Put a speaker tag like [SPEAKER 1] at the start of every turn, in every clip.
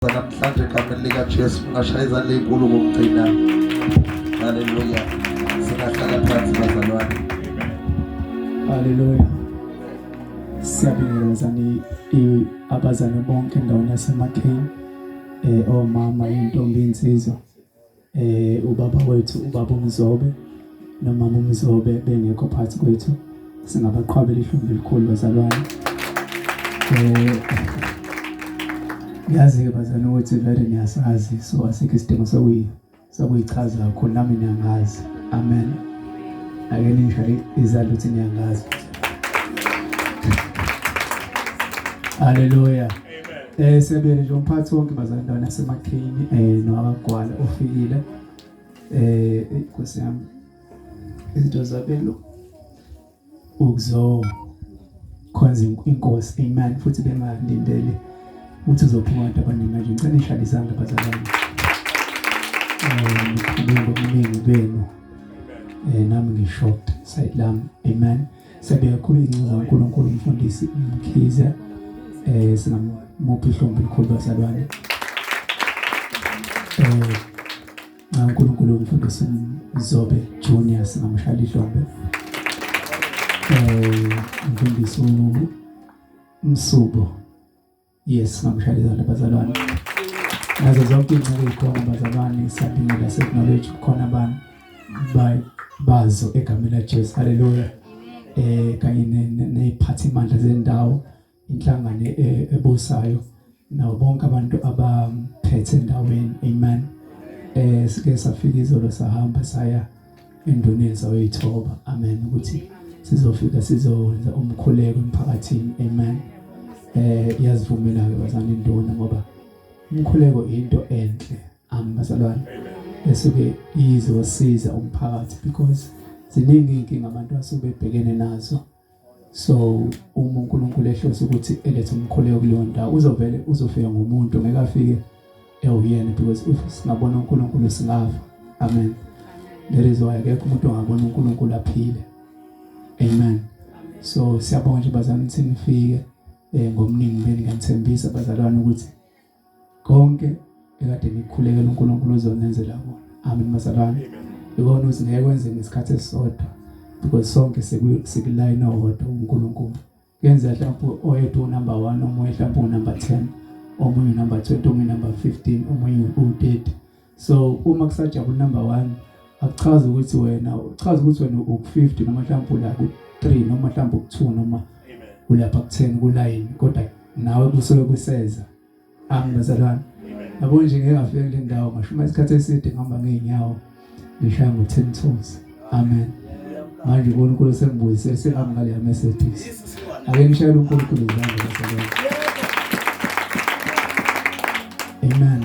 [SPEAKER 1] namhlanje egameni likaJesu ungashaya izandla ezinkulu ngokugcina. Haleluya. Singahlala phansi bazalwane.
[SPEAKER 2] Haleluya. Siyabingelezani abazali bonke endaweni yaseMakheni, omama, intombi, insizwa, ubaba wethu, ubaba uMzobe nomama uMzobe bengekho phakathi kwethu. Singabaqhwabela ihlombe elikhulu bazalwane. Yazi bazalwane ukuthi vele niyasazi, so asikho isidingo sokuyichaza kakhulu, nami niyangazi. Amen. Ake nishale izandla ukuthi niyangazi. Haleluya. Sebele nje umphathi wonke bazalwane endaweni yaseMakheni, nowaKwala ofikile. Inkosi yami, izinto zabelo ukuzo khonza inkosi, amen, futhi bengalindele ukuthi uzophuma abantu abaningi manje. Ngicela nishale izandla bazalwane. Ngibonga benu. Nami ngishocked side lami, amen. Siyabonga kakhulu ingcebo kaNkulunkulu umfundisi Mkhize. Singamupha ihlombe elikhulu bazalwane. uNkulunkulu umfundisi Mzobe Junior singamshaya ihlombe. Umfundisi Msubo, yes, singamshaya izandla bazalwane. Nazo zonke ingcebo ezikhona bazalwane, siyabingelela seknowledge khona abantu bazo egameni laJesu. Haleluya. Kanye neziphathimandla zendawo, inhlangano ebusayo, nabo bonke abantu abaphethe endaweni, amen. Sike safika izolo sahamba saya endoneni zawethoba, amen, ukuthi sizofika sizowenza umkhuleko emphakathini, amen. Iyazivumela ke bazalwane indona ngoba umkhuleko into enhle, bazalwane, esuke izosiza umphakathi because ziningi inkinga abantu asuke bebhekene nazo. So uma uNkulunkulu ehlose ukuthi elethe umkhuleko kuleyo ndawo, uzofika ngomuntu, ngeke afike uyena, because if singabona uNkulunkulu singafa, amen. There is why akekho umuntu ongabona uNkulunkulu aphile, amen. So siyabonga nje bazalwane ukuthi nifike ngomningi beni, ngiyathembisa bazalwane ukuthi konke ekade nikhulekela uNkulunkulu uzonenzela kona, amen bazalwane. Ikona ukuthi ngeke kwenze ngesikhathi esisodwa, because sonke sekuline owodwa uNkulunkulu. Kenza mhlawumbe oyedwa number 1, omunye mhlawumbe number 10, omunye number 20, omunye number 15, omunye u30. So uma kusajabula number 1, akuchaza ukuthi wena u50 noma mhlawumbe ula ku3 noma mhlawumbe ku2 noma ulapha ku10 kuline, kodwa nawe kusuke kuseza, amen bazalwane. Yabo nje ngeke ngafike kule ndawo ngashuma isikhathi eside ngihamba ngeenyawo, ngishaya ngo10 toes, amen. Manje uNkulunkulu sengibuyisele sengihamba ngale Mercedes. Ake ngishayele uNkulunkulu izandla bazalwane. Amen.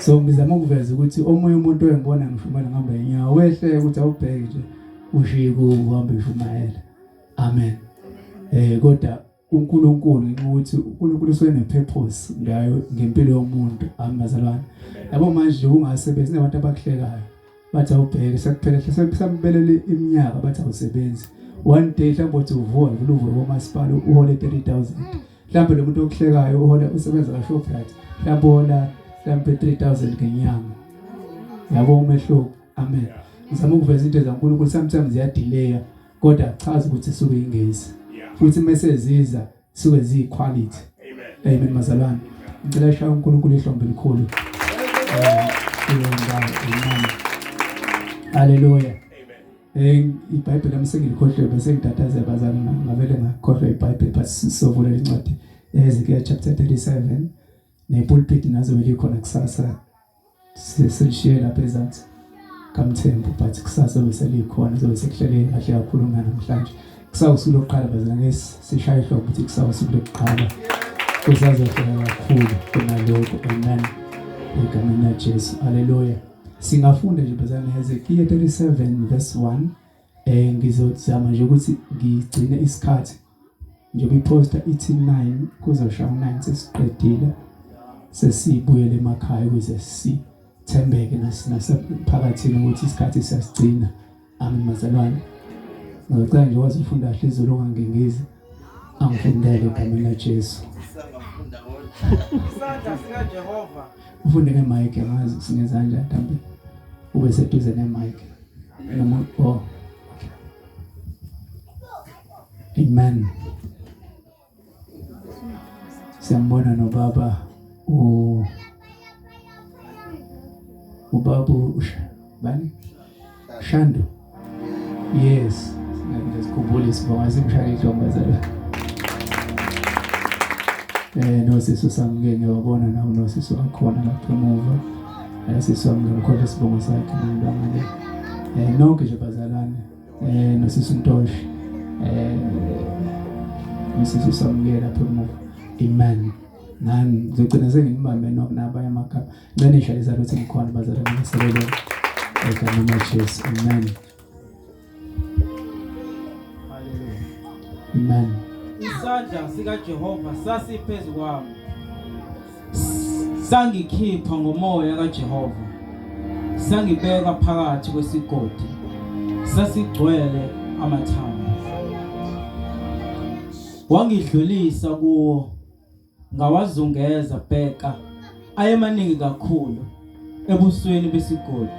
[SPEAKER 2] So ngizama ukuveza ukuthi omunye umuntu oyengibona ngishumela ngihamba inyawo, wehle ukuthi awubheke nje ushiye kuhamba ishumayela, amen. Kodwa uNkulunkulu ukuthi uNkulunkulu usene purpose ngayo ngempilo yomuntu, amen bazalwane. Yabo manje ungasebenzi nabantu abakuhlekayo, bathi awubheke sekuphela sekusambelela iminyaka, bathi awusebenzi. One day mhlawumbe uthi uvuke komasipala uhole 30,000, mhlawumbe lo muntu okuhlekayo uhola usebenza kaShoprite, mhlawumbe uhola 3,000 ngenyanga. Yabo umehluko, amen. Ngizama ukuveza into zaNkulunkulu, sometimes ziyadelay kodwa chaza ukuthi suke ingezi, futhi meseziza suke ziyiquality, amen bazalwane. Ngicela shaya uNkulunkulu ihlombe elikhulu. Amen. Haleluya. IBhayibheli amsengikhohle bese ngidadaze bazalwane, ngavele ngakhohlwa iBhayibheli, but sisovula incwadi Ezekiel chapter 37, nepulpit nazo belikhona kusasa, silishiye lapha ezansi kaMthembu, but kusasa bese likhona, zobe sekuhlele kahle kakhulu namhlanje. Kusawusuku lokuqala bazalwane, sishaya ihlombe ukuthi kusawusuku lokuqala kusazohlala kakhulu kunalokho, amen, egameni laJesu. Haleluya. Singafunda nje bazalwane Ezekiel 37 verse 1. Ngizozama nje ukuthi ngigcine isikhathi njengoba iposter ithi 9 kuzoshaya 9 sesiqedile, sesibuyele emakhaya ukuze sithembeke nasemphakathini ukuthi isikhathi siyasigcina, amen bazalwane. Ngicela nje wazi ufunda kahle izolo, ungangengizi angifundele egameni laJesu.
[SPEAKER 3] Isandla sika Jehova.
[SPEAKER 2] Ufunde nge-mic ngazi singezandla mhlawumbe ube seduze ne-mic. Noma oh. Amen. Siyambona nobaba ubaba bani? Shando. Yes. Ngiyazikhumbula isibongo simshaya ijombazela. Nosisi samke ngiyabona nawo nosisi wakhona lapha emuva. Sisi wami ngikholwa isibongo sakhe ngibangale. Nonke nje bazalwane. Nosisi Ntoshi. Nosisi samke lapha emuva. Amen. Nani ngizogcina sengibambe nabanye amagama. Ngisho ukuthi ngikhona bazalwane ngisebenza. Egameni Jesu. Amen. Amen.
[SPEAKER 3] Isandla sika Jehova sasiphezu kwami. Sangikhipha ngomoya kaJehova. Sangibeka phakathi kwesigodi. Sasigcwele amathambo. Wangidlulisa kuwo. Ngawazungeza bheka. Ayemaningi kakhulu ebusweni besigodi.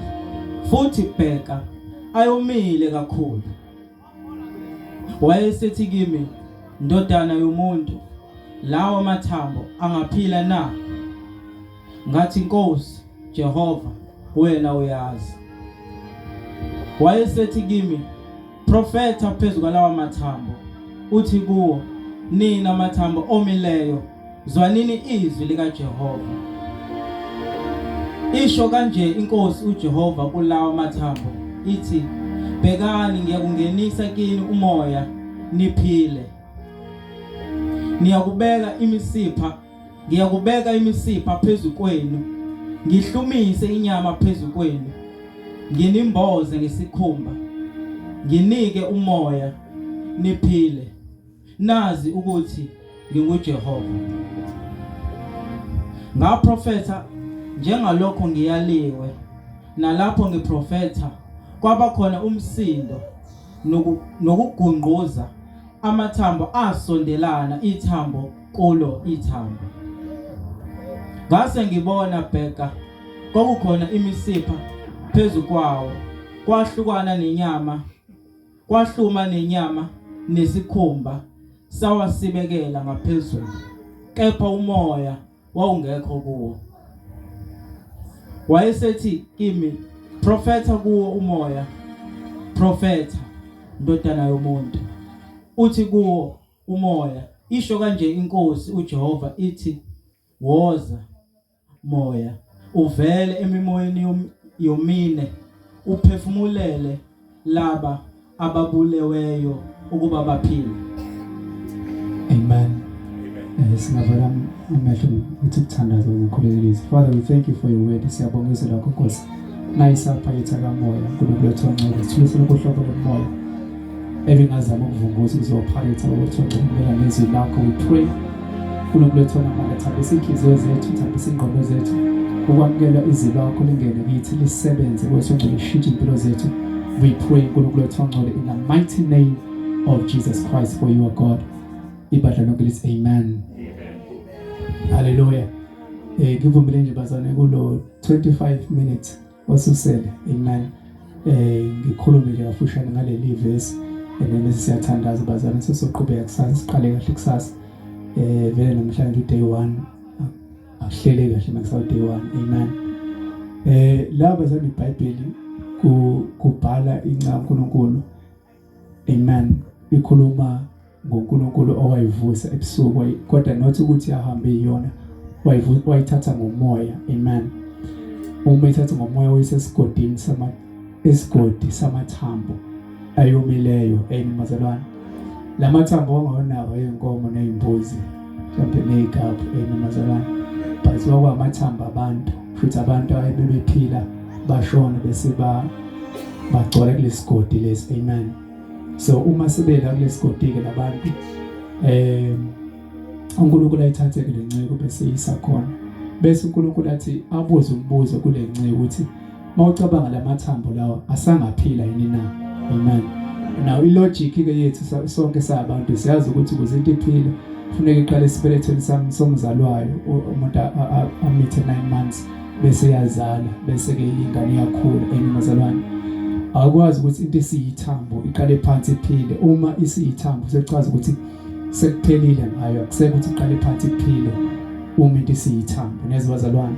[SPEAKER 3] Futhi bheka ayomile kakhulu. Wayesethi kimi, ndodana yomuntu, lawa amathambo angaphila na? Ngathi Nkosi Jehova, wena uyazi. Wayesethi kimi, profetha phezu kwalawa amathambo, uthi kuwo, nina amathambo omileyo, zwanini izwi lika Jehova. Isho kanje Inkosi uJehova kulawa amathambo, ithi, bhekani ngiyakungenisa kini umoya niphile. Ngiyakubeka imisipha phezu kwenu, ngihlumise inyama phezu kwenu, nginimboze ngesikhumba, nginike umoya niphile. Nazi ukuthi nginguJehova. Ngaprofetha njengalokho ngiyaliwe, nalapho ngiprofetha kwaba khona umsindo nokugungquza, amathambo asondelana ithambo kulo ithambo. Ngase ngibona bheka kwakukhona imisipha phezu kwawo, kwahluma nenyama nesikhumba sawasibekela ngaphezulu, kepha umoya wawungekho kuwo. Wayesethi kimi, profetha kuwo umoya, profetha ndodana yomuntu, uthi kuwo umoya, isho kanje Inkosi uJehova ithi, woza moya, uvele emimoyeni yomine, uphefumulele laba ababuleweyo ukuba baphile.
[SPEAKER 2] Amen. Singavala amehlo ukuthi kuthandaze ukukhulekisa. Father, we thank you for your word. Siyabongeza lakho Nkosi. Nayisapha yethu kamoya, uNkulunkulu wethu ongcwele, sithulise lokuhlobo lomoya. Ebingazama ukuvunguza ukuzophakathi ukuthobela nezwi lakho. We pray uNkulunkulu wethu namanga thambisa inhliziyo zethu, thambisa ingqondo zethu. Ukwamukela izwi lakho lingene kithi lisebenze kwesonto lishintshe impilo zethu. We pray uNkulunkulu wethu ongcwele in the mighty name of Jesus Christ, for you are God. Ibadla lonke lithi amen. Hallelujah. Ngivumbile nje bazane kulo 25 minutes osusele. Amen. Ngikhulume nje kafushane ngaleli verse bese siyathandaza bazane sesoqhubeka kusasa siqale kahle kusasa. Vele namhlanje day 1 akuhlele kahle nakusawu day 1. Amen. La bazane iBhayibheli kubhala incama uNkulunkulu. Amen. Ikhuluma ngoNkulunkulu owayivusa ebusuku, kodwa not ukuthi ahambe iyona, wayithatha ngomoya. Amen. Uma ithatha ngomoya wayesesigodini isigodi samathambo ayomileyo. Amen bazalwane. Lamathambo ongawonawo yenkomo nezimbuzi, mhlawumbe nezigaba. Amen bazalwane. Baziwa kwamathambo abantu, futhi abantu ayebephila bashona bese bagcwala kulesigodi lesi. Amen. So uma sibela kulesigodi ke labantu uNkulunkulu ayithathe kule nceke bese isakhona, bese uNkulunkulu athi abuze umbuzo kule nceke ukuthi mawucabanga lamathambo lawa asangaphila yini na. Amen. Now ilogic ke yethu sonke sabantu siyazi ukuthi ukuze into iphile kufuneka iqale esibelethweni sami somzalwayo umuntu amithe 9 months bese yazala bese ke ingane iyakhula bazalwane. Akwazi ukuthi into esiyithambo iqale phansi iphile. Uma isiyithambo sechaza ukuthi sekuphelile ngayo, akusekho ukuthi iqale phansi iphile uma into esiyithambo nezibazalwane.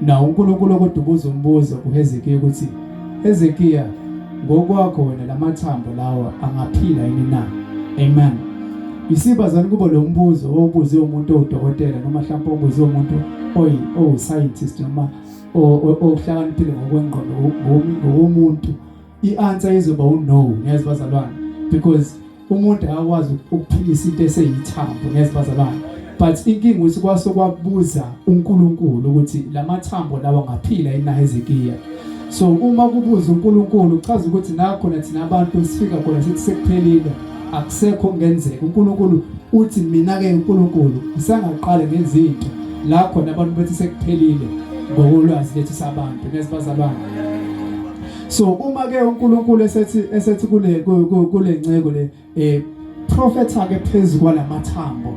[SPEAKER 2] Na uNkulunkulu okudubuza umbuzo kuHezekiya ukuthi Hezekiya ngokwakho wena lamathambo lawa angaphila yini na? Amen. Isibazana kuba lo mbuzo obuze umuntu odokotela noma mhlawumbe obuze umuntu scientist noma ohlakaniphile ngokwengqondo ngomuntu. I-answer izoba no nezibazalwane, because umuntu akakwazi ukuphilisa into eseyithambo nezibazalwane. But inkinga ukuthi kwasokubuza uNkulunkulu ukuthi lamathambo lawa ngaphila yini na Hezekiya. So uma kubuza uNkulunkulu uchaza ukuthi nakhona thina abantu sifika khona sithi sekuphelile, akusekho ngenzeka. uNkulunkulu uthi mina ke uNkulunkulu ngisangaqala ngezinto la khona abantu bethi sekuphelile ngokolwazi lethu sabantu nezibazalwane. So uma ke uNkulunkulu esethi kule nceko le profetha ke phezulu kwalamathambo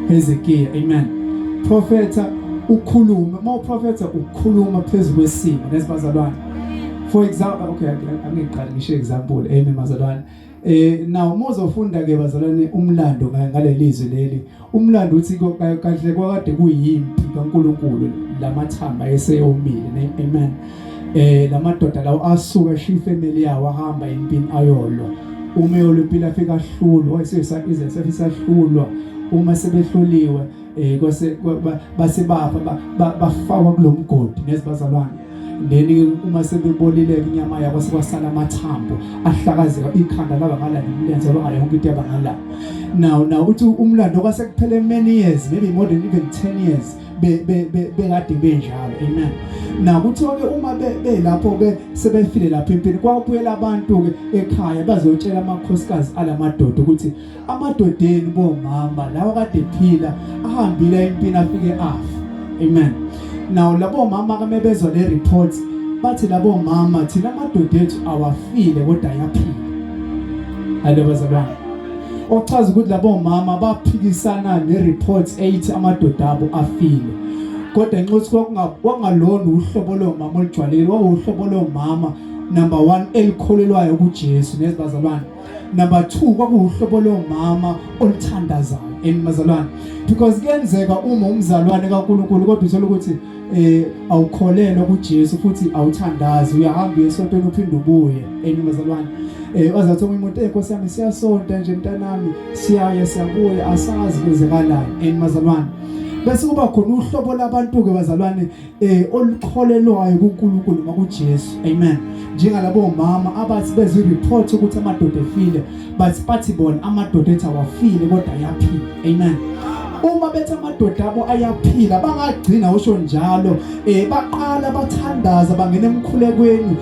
[SPEAKER 2] Hezekiya. Amen. Profetha ukhuluma, profetha ukukhuluma phezulu kwesimo nezibazalwane. For example, okay, angiqala ngisho example bazalwane. Now mozofunda ke bazalwane umlando ngale lizwe leli. Umlando uthi kahle kwakade kuyimpi kaNkulunkulu lamathamba eseyomile. Amen. Lamadoda lawo asuka eshiya ifamily yawo ahamba empini ayolwa. Uma yolwa impilo afika ahlulwa, wayesesahlulwa. Uma sebehluliwe kwase bafakwa kulomgodi nezibazalwane. Then uma sebebolile inyama yabo sekwasala amathambo ahlakazeka ikhanda laba ngala nemlenze abangala yonke into abangala. Now uthi umlando kwasekuphele many years, maybe more than even 10 years bekade benjalo. Amen. Now kuthi ke uma belapho sebefile lapha empini kwabuyela abantu ke ekhaya bazotshela amakhosikazi alamadoda ukuthi amadodeni bomama lawa kade phila ahambile empini afike afa. Amen. Now labo mama kame bezwa le report bathi labo mama thina amadoda ethu awafile kodwa ayaphila. Alebazalwane. Ochaza ukuthi labo mama baphikisana ne-reports ethi amadoda abo afile. Kodwa nxuthi kwakungalona uhlobo lomama olujwalile, uhlobo lomama number 1 elikholelwayo kuJesu nezibazalwane. Number 2 kwakuhlobo lomama olithandazayo emazalwane. Because kuyenzeka uma umzalwane kaNkulunkulu kodwa uthola ukuthi awukholelwa kuJesu futhi awuthandazi, uyahamba esontweni uphinde ubuye emazalwane. Wazathi umuntu Nkosi yami siyasonta nje mntanami, siyabuya asazi kwezekalani emazalwane. Bese kuba khona uhlobo labantu ke bazalwane olukholelwayo kuNkulunkulu nakuJesu. Amen. Njengalabo mama abathi bezi report ukuthi amadoda efile, bathi bona amadoda ethu awafile kodwa ayaphila. Amen. Uma bethi amadoda abo ayaphila bangagcina usho njalo baqala bathandaza bangena emkhulekweni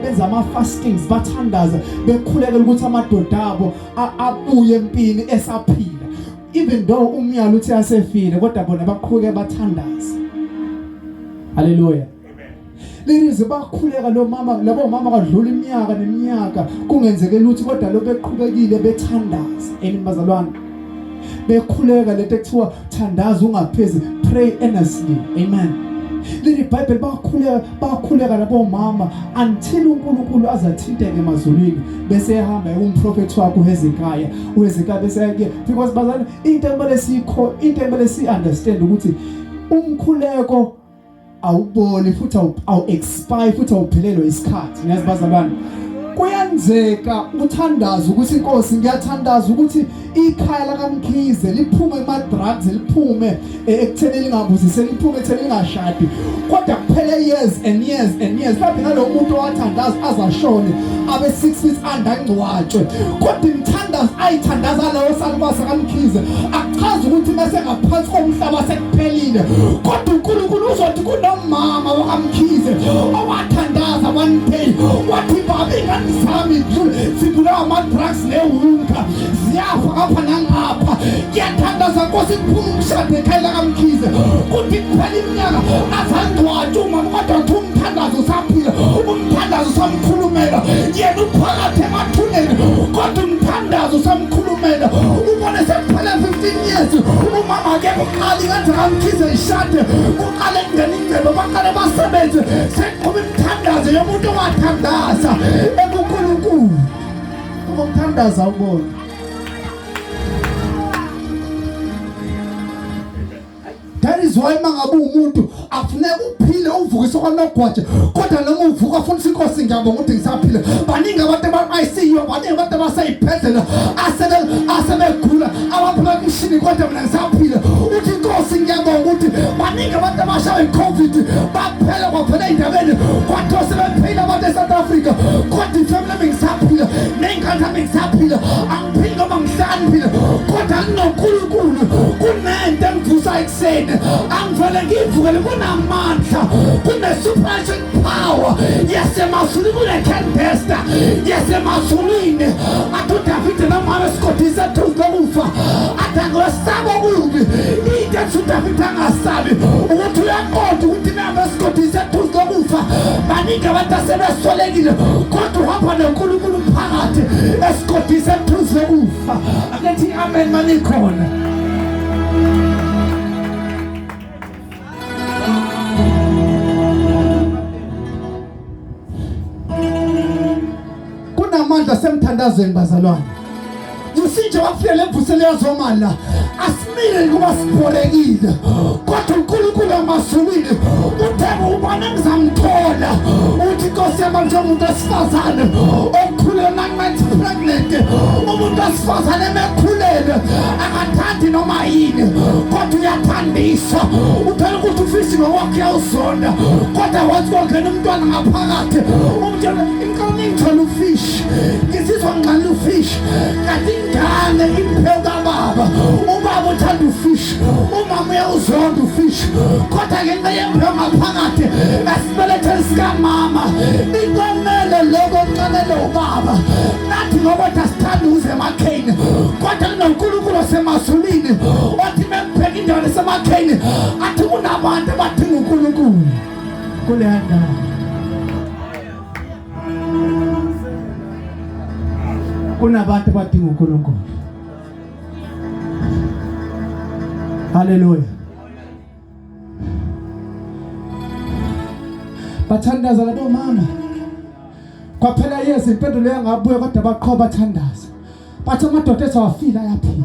[SPEAKER 2] benza ama fastings bathandaza bekhulekela ukuthi amadoda abo abuye empini esaphila. Even though umyalo uthi asefile kodwa bona baqhubeka bathandaza. Hallelujah. Lelize bakhuleka labo mama kadlula iminyaka neminyaka kungenzekela ukuthi kodwa lo beqhubekile bethandaza emazalwane. Bekhuleka lethe kuthiwa thandaza ungaphezi, pray earnestly. Amen. Leli Bible bakhuleka labo mama until uNkulunkulu azathinteke emazulwini bese ehamba umprofeti wakhe uHezekiya bese yake, because bazalwane into emele si understand ukuthi umkhuleko awuboli futhi awu-expire futhi awuphelelwe isikhathi. Nezibazalwane kuyenzeka uthandaza ukuthi Nkosi ngiyathandaza ukuthi ikhaya lakaMkhize liphume ema-drugs, liphume ekuthenini ngabuzise, liphume ekuthenini ngashadi, kodwa kuphele years and years and years lapho nalo muntu owathandaza azashone abe 6 feet andangcwatshwe, kodwa imthandazo ayithandaza lawo salukazi kaMkhize akuchaza ukuthi bese ngaphansi komhlaba sekuphelile, kodwa uNkulunkulu uzothi kunomama wakaMkhize owathandaza one day wathi babi ingane zami zibulawa ama-drugs newunka ziyafa apha nangapha, ngiyathandaza Nkosi kuphume umshado ekhaya lakaMkhize kuthi kuphela iminyaka azangcwatshwe umama, kodwa kuthi umthandazo usaphila, umthandazo usamkhulumela yena uphakathi emathuneni, kodwa umthandazo usamkhulumela. Ubone sekuphela 15 years umama ke uqali kanjani amkhize ishade uqale ngene ingcebo baqale basebenze seqhubha imthandazo yomuntu owathandaza ebuNkulunkulu ukuthandaza ubona. That is why mangabe umuntu afuneka uphile uvukiswa kwanogwaje kodwa noma uvuka futhi inkosi ngiyabonga ukuthi ngisaphila. Baningi abantu abayiCEO, baningi abantu abasayibhedlela asebegula abaphuma kumshini kodwa mina ngisaphila. Uthi inkosi ngiyabonga ukuthi baningi abantu abashawa iCovid baphela kwaphela indabeni kodwa sebephila abantu eSouth Africa kodwa ifamily ngisaphila nengane zami ngisaphila. Angiphili ngoba ngisaphila kodwa nginoNkulunkulu kunento engivusa ekuseni. Angivele ngivukele kunamandla kune-supernatural power yasemazulwini kune-canbester yasemazulwini. Athi uDavide nomama esigodini sethusi lokufa athi angosaba okubi. Into ethi uDavide angasabi ukuthi uyaqonda ukuthi nihamba esigodini sethusi lokufa. Baningi abantu asebesolekile kodwa uhamba noNkulunkulu phakathi esigodini sethusi lokufa. Akethi amen manikhona. Kunamandla semthandazweni bazalwane. Usinje wafika lemvuselo yazomala asimile ngoba sipholekile kodwa uNkulunkulu amazulwini uthemba ubona ngizamthola. Uthi Nkosi yami njengomuntu wesifazane okhulelwe nangithi pregnant umuntu wesifazane emekhulelwe akathandi noma yini kodwa uyathandisa. Uphela ukuthi ufisi ngokwakhe uyawuzonda kodwa wathi kwangena umntwana ngaphakathi umntwana inkomo ingithola ufish ngizizwa ngqala ufish kanti ingane imphezu kababa. Ubaba uthanda ufish umama uyawuzonda ufish kodwa ngenxa yemphezu ngaphakathi esibelethweni sikamama ikomele lokho okuncane ubaba. Nathi ngoba dasithanda uze Makheni kodwa kunoNkulunkulu osemazulwini othi membheka indawo esemakheni athi kunabantu abadinga uNkulunkulu kule ndawo. Kunabantu abadinga uNkulunkulu. Hallelujah. Bathandaza labo mama. Kwaphela yezi impendulo yangabuye kodwa baqhwa bathandaza. Bathi amadoda ezawafila ayaphila.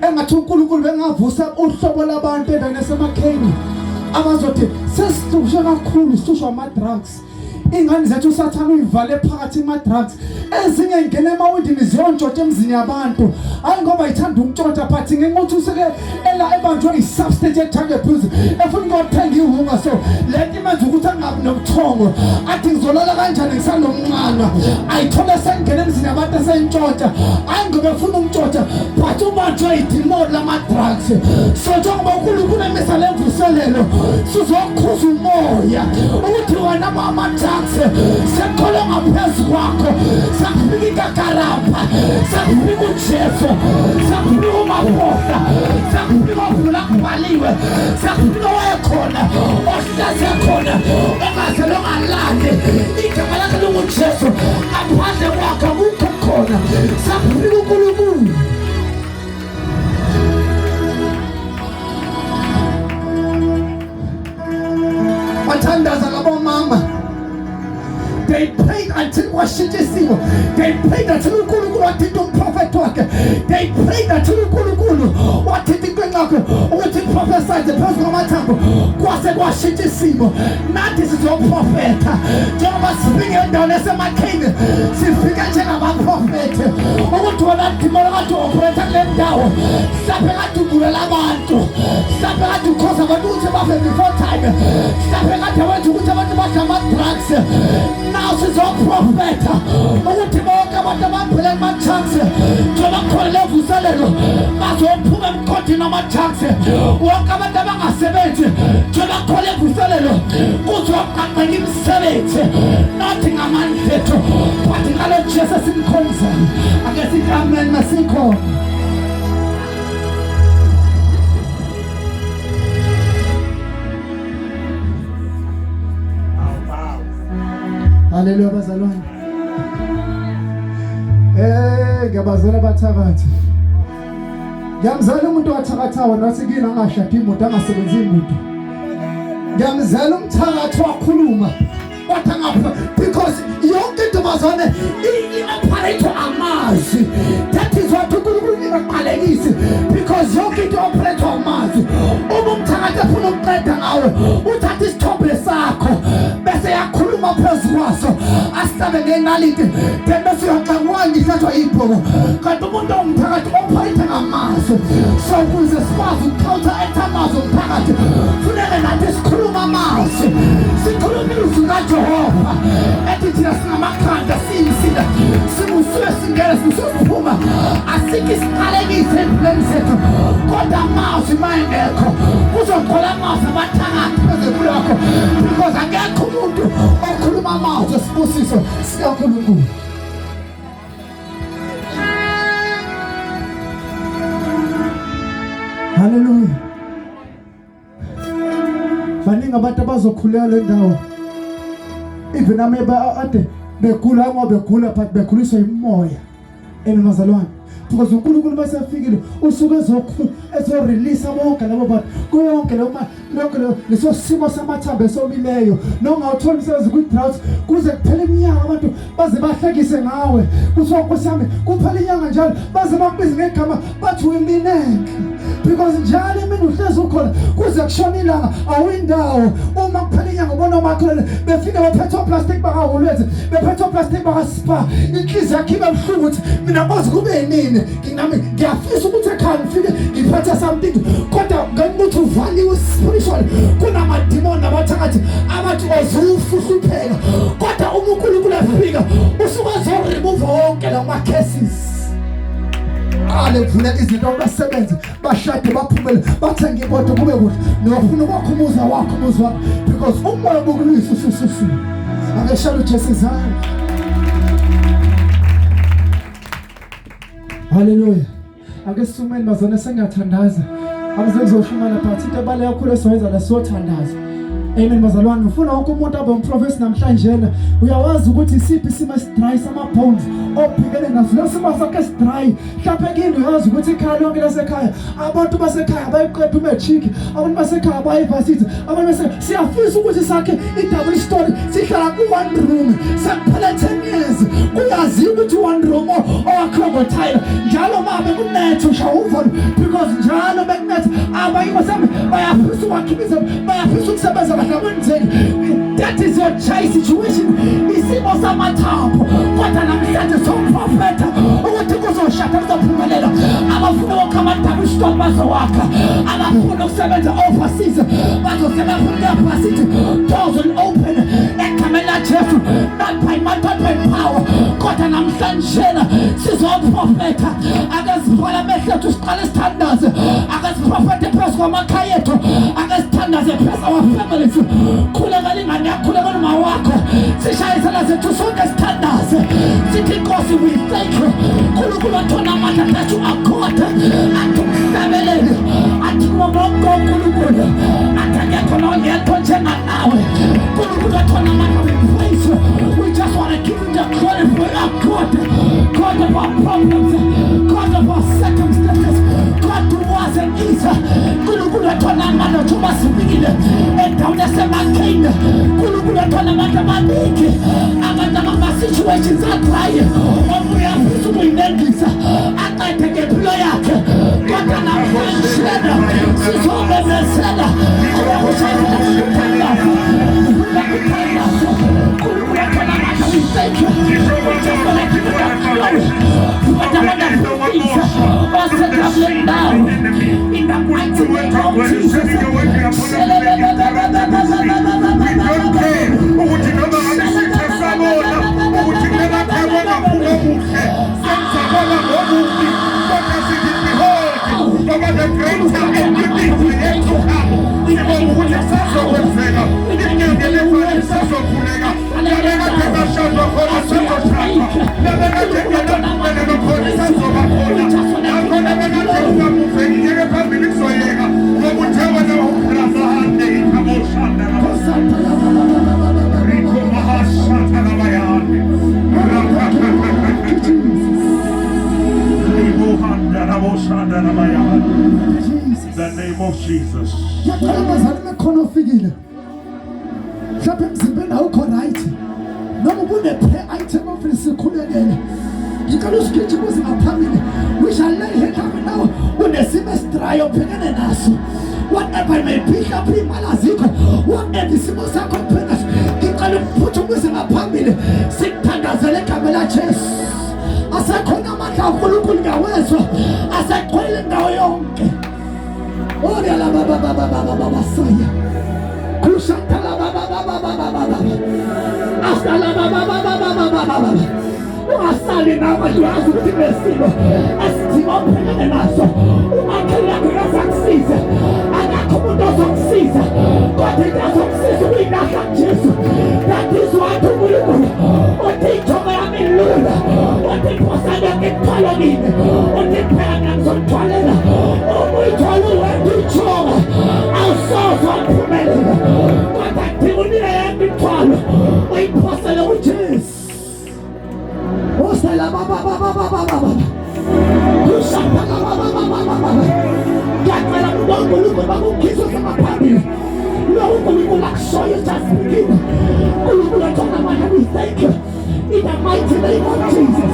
[SPEAKER 2] Engathi uNkulunkulu bengavusa uhlobo labantu endaweni esemakheni abazothi sesihlushwe kakhulu sihlushwa ama-drugs. Ingane zethu usathana uyivale phakathi ama-drugs. Ezinye ingene emawindini ziyontshotsha emzini yabantu. Hayi ngoba ithanda ukuntshontsha but ngenxa useke ela ebanjwe i-substance ethanda abuse efuna ukuthenga ihunga so lento imenza ukuthi angabi nobuthongo. Athi ngizolala kanjani ngisanomncane ayithole sengene emzini yabantu esentshontsha. Hayi ngoba efuna ukuntshontsha but ubanjwe idimoni lama-drugs. So njengoba uNkulunkulu emisa le mvuselelo sizokhuza umoya ukuthi wena mama-drugs sekhole ngaphezu kwakho sakufika ikakarapha sakufika uJesu sakufika uMaphotha sakufika uvula kubhaliwe sakufika wayekhona ohlase khona ongaze longalande igama lakhe lunguJesu aphandle kwakhe akukho khona sakufika uNkulunkulu. Bathandaza labo mama. They prayed until washitisiwe. They prayed until uNkulunkulu wathinta umprofethi wakhe. They prayed until uNkulunkulu wathinta inqinqakhe ukuthi prophesize phezu kwamathambo kwase kwashitisiwe. Nathi sizoprofetha njengoba sifike endaweni esemakheni sifike njengabaprofethi ukuthi wona dimona kade operate kule ndawo mhlawumbe kade ubulela abantu mhlawumbe kade ukhoza abantu ukuthi bafe before time mhlawumbe kade wenza ukuthi abantu badla ama-drugs. Now sizoprofetha ukuthi bonke abantu abaphila ama-drugs njengoba khona levuselelo bazophuma emkhothini ama-drugs. Wonke abantu abangasebenzi njengoba khona levuselelo kuzwaqaqeka imisebenzi nathi ngamandla ethu but ngalo Jesu simkhonzayo. Ake sithi amen masikho. Hallelujah bazalwane. Ngiyabazela bathakathi. Ngiyamzala umuntu wathakathawa nathi kina angashadi imoto angasebenzi imoto. Ngiyamzala umthakathi wakhuluma wathi ngapha because yonke intombazane i-operate amazwi. That is what uNkulunkulu ingaqalekisi because yonke into operate amazwi. Uma umthakathi afuna ukuqeda ngawe uthatha isithombe sakho bese yakhuluma phezu kwaso asihlabe ngenaliti then bese uyaxakwana ihlatshwa ibhobo kanti umuntu omphakathi operate ngamazwi. So ukuze sikwazi ukucounter-act amazwi omphakathi funeka nathi sikhuluma amazwi, sikhuluma ilizwi kaJehova ethi thina singamakhanda siyisida simuswe singena siphuma asike isiqalekise empilweni zethu kodwa amazwi mayengekho kuzogqola amazwi abathakathi bezempilo yakho because akekho umuntu okhuluma amazwi esibusiso sikaNkulunkulu. Hallelujah. Baningi abantu abazokhulela le ndawo even ameba ade begula ngoba begula but bekhuliswa imoya emazalwane because uNkulunkulu basefikile usuke ezo release bonke labo bantu konke lokho leso simo samathambo esomileyo nongawutholi umsebenzi ku drought kuze kuphele iminyaka abantu baze bahlekise ngawe kuthiwa nkosami kuphela inyanga njalo baze bakubize ngegama bathi uyimineke because njalo imini uhlezi ukhona kuze kushona ilanga awindawo uma kuphela inyanga ubona umakholwane befika bephethe plastic bakahulwezi bephethe plastic bakaspa inhliziyo yakhe ibuhlungu ukuthi mina kwazi kube yini nginami ngiyafisa ukuthi ekhaya ngifike ngiphatha something kodwa ngimuthi uvaliwe spiritual kunamadimoni nabathakathi abathi ozufuhlupheka kodwa uma uNkulunkulu afika usuke remove wonke la ma cases vula izinto abasebenzi bashade baphumele bathenge imoto kube kuhle nofuna ukwakhumuza wakho because umoya bokulisa usususu akeshalo Jesu zami. Hallelujah. Ake sumeni bazana sengathandaza akuze kuzoshumana phansi into ebale yakhulu esoyenza la sothandaza. Amen bazalwane ufuna wonke umuntu abe umprofesi namhlanje uyawazi ukuthi isiphi isimo esidry sama bones ophikele naso lesimo sakhe esidry mhlawumbe kini uyawazi ukuthi ikhaya lonke lasekhaya abantu basekhaya bayiqeda umechiki abantu basekhaya bayivasithi abantu base siyafisa ukuthi sakhe i-double story sihlala ku-one room sekuphela 10 years kuyaziwa ukuthi one room owakhogothayila njalo mabe kunethe ushawuvolo because njalo bekunethe abanye basebe bayafisa ukwakhiphiza bayafisa ukusebenza. That is your child situation. Isimo samathambo kodwa namhlanje somprofetha ukuthi kuzoshada kuzophumelela abafuna ukukama double stop bazowakha abafuna ukusebenza overseas bazosebenza overseas doors will open ekamela Jesu not by might not by power kodwa namhlanje sizoprofetha akazibhala mehlethu siqale standards akazprofetha phezu kwamakhaya ethu akazithandaze phezu our families khuleka lingane yakhuleka noma wakho sishayisela zethu sonke standards sithi Nkosi we thank you uNkulunkulu athona amandla nathi akhona athumsabelele athi ngoba uNkulunkulu athanya khona ngiyatho njenga nawe uNkulunkulu athona amandla we praise you we just want to give you the glory for our God of our problems God of our circumstances God who was and is uNkulunkulu athona amandla thuba sibikile endaweni yaseMakheni uNkulunkulu athona amandla amaningi abantu ama-situations adry omuyafisa ukuyinendisa aqede ngempilo yakhe kodwa namhlanje sizobezesela uyakushayisela ukuthandaza ukuthandaza uNkulunkulu athona amandla we thank you just wanna give you that glory what a wonderful things was set up laying down in the mighty name of Jesus. mhlawumbe emzimbeni awukho right noma kune-prayer item ofisi sikhulekele ngicela usigijima uze ngaphambili we shall lay hand up now unesimo esidrayo obhekene naso whatever may be mhlawumbe imali azikho whatever isimo sakho obhekene naso ngicela ukuphuthume uze ngaphambili sikuthandazele igama laJesu asekhona amandla kaNkulunkulu ngawezwa aseqhwele indawo yonke ori ala baba saya kushatala baba asala baba ungasali nabantu azuthi besilo esidinga ubhekene naso umakhela kuyakusiza akakho umuntu ozokusiza kodwa into ezokusiza uyilahla Jesu that is what uNkulunkulu uthi ithonga yami lula uthi phosana ngithwala kimi uthi phela ngizomthwalela umuyithwala wethu ithonga awusoze uphumelela kodwa ngibonile yami ithwala uyiphosele uJesu Osala baba kushatala baba ngiyacela uNkulunkulu bakukhizwe ngamaphambili uNkulunkulu akushoye just begin uNkulunkulu athanda manje we thank you in the mighty name of Jesus.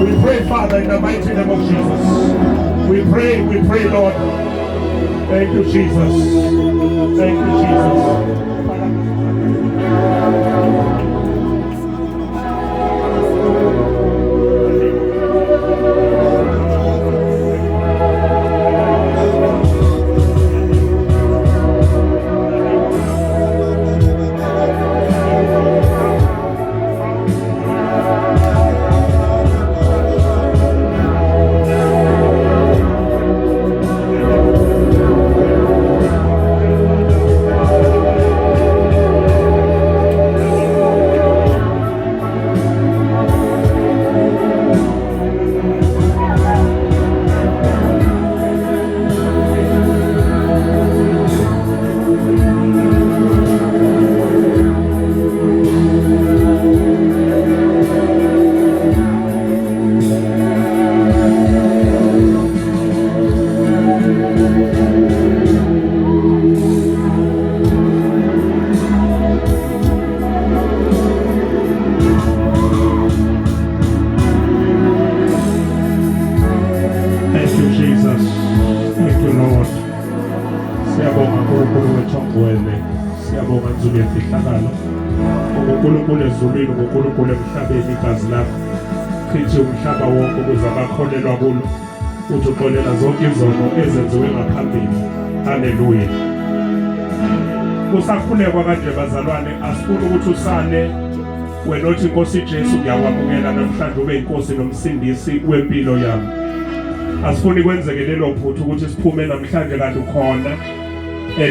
[SPEAKER 4] We pray, Father, in the mighty name of Jesus. We pray, Lord. Thank you, Jesus. Thank you, Jesus. Ezulwini ngoNkulunkulu emhlabeni igazi lakho chithi umhlaba wonke ukuze abakholelwa kulo uthi uxolela zonke izono ezenziwe ngaphambili. Haleluya. Kusakhulekwa kanje bazalwane, asifuni ukuthi usale wena othi Nkosi Jesu ngiyakwamukela namhlanje ube inkosi nomsindisi wempilo yami. Asifuni kwenzeke lelo phuthu ukuthi siphume namhlanje kanti ukhona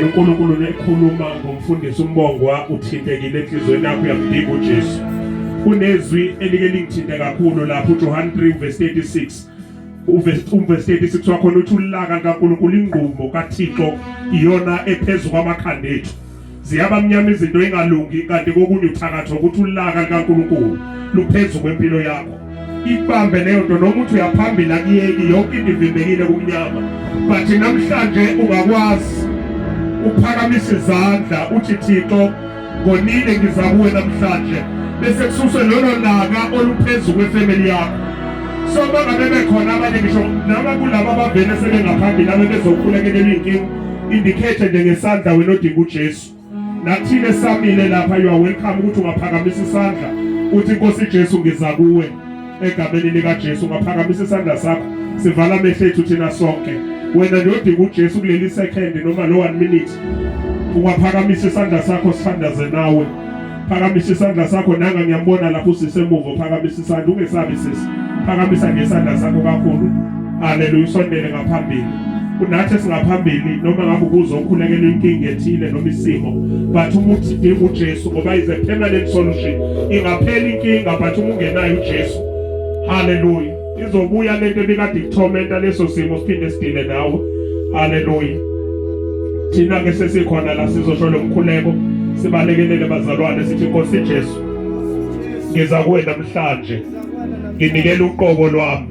[SPEAKER 4] uNkulunkulu ekhuluma ngomfundisi uMbongwa uthintekile enhlizweni yakho uyamdinga uJesu. Kunezwi elike lingithinte kakhulu lapho uJohn 3:36 uverse 36 wakhona uthi ulaka kaNkulunkulu ingqumo kaThixo iyona ephezulu kwamakhanda ethu. Ziyabamnyama izinto engalungi kanti kokunye uthakatho ukuthi ulaka kaNkulunkulu luphezulu kwempilo yakho. Ibambe leyo nto noma uthi uyaphambili akuyeki yonke into ivimbekile kumnyama. But namhlanje ungakwazi uphakamise izandla uthi Thixo ngonile ngizakuwe namhlanje bese kususwe lolo laka oluphezulu kwefamily yakho. So bangabe bekhona abanye ngisho noma kulabo abavele sebengaphambili abebezokhulekela inkingi indicate njengesandla wena odinga uJesu. Nathile samile lapha you are welcome ukuthi ungaphakamisa isandla uthi Nkosi Jesu ngizakuwe egameni lika Jesu. Ungaphakamisa isandla sakho sivala amehlo ethu thina sonke. Wena nje odinga uJesu kuleli second noma lo 1 minute ungaphakamisa isandla sakho sithandaze nawe. Phakamisa isandla sakho nanga ngiyambona lapho usisemuva phakamisa isandla ungesabi sisi. Phakamisa ngesandla sakho kakhulu. Haleluya. Usondele ngaphambili. Kunathi singaphambili noma ngabe kuzokhulekela inkingi ethile noma isimo but umuthi dinga uJesu ngoba is a permanent solution. Ingaphela inkinga but ungenayo uJesu. Haleluya. Izobuya lento ebikade ikuthomenta leso simo siphinde sidile nawe. Haleluya. Thina ke sesikhona la sizosho lo mkhuleko sibalekelele bazalwane sithi Nkosi Jesu ngiza kuwe namhlanje nginikele uqobo lwami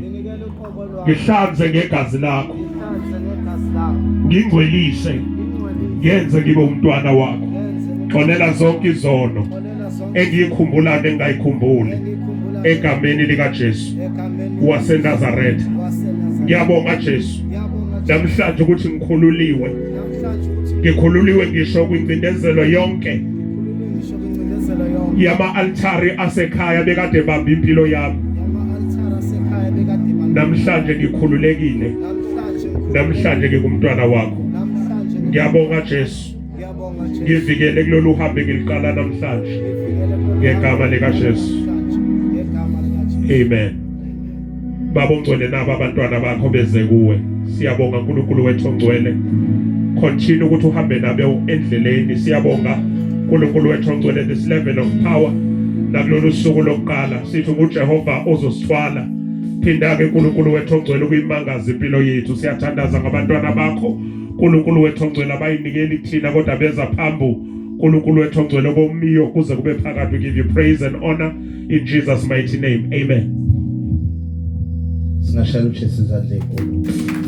[SPEAKER 4] ngihlanze ngegazi lakho ngingcwelise yenze ngibe umntwana wakho. Xonela zonke izono engiyikhumbula engayikhumbuli egameni lika Jesu waseNazaretha. Ngiyabonga Jesu namhlanje ukuthi ngikhululiwe. Ngikhululiwe ngisho kwincindezelo yonke yama altari asekhaya bekade bamba impilo yami. Namhlanje ngikhululekile. Namhlanje ngingumntwana wakho. Ngiyabonga Jesu. Ngivikele kulolu hambe ngiliqala namhlanje ngegama lika Jesu. Amen. Baba ongcwele naba abantwana bakho beze kuwe. Siyabonga uNkulunkulu wethu ongcwele. Continue ukuthi uhambe nabo endleleni. Siyabonga uNkulunkulu wethu ongcwele this level of power nakulolu suku lokuqala sithi uJehova ozosithwala. Phinda ke uNkulunkulu wethu ongcwele ukuyimangaza impilo yethu. Siyathandaza ngabantwana bakho uNkulunkulu wethu ongcwele abayinikela ithina kodwa beza phambu uNkulunkulu wethu ongcwele komiyo kuze kube phakathi. We give you praise and honor in Jesus mighty name. Amen.
[SPEAKER 1] Singashaya uJesu izandla enkulu.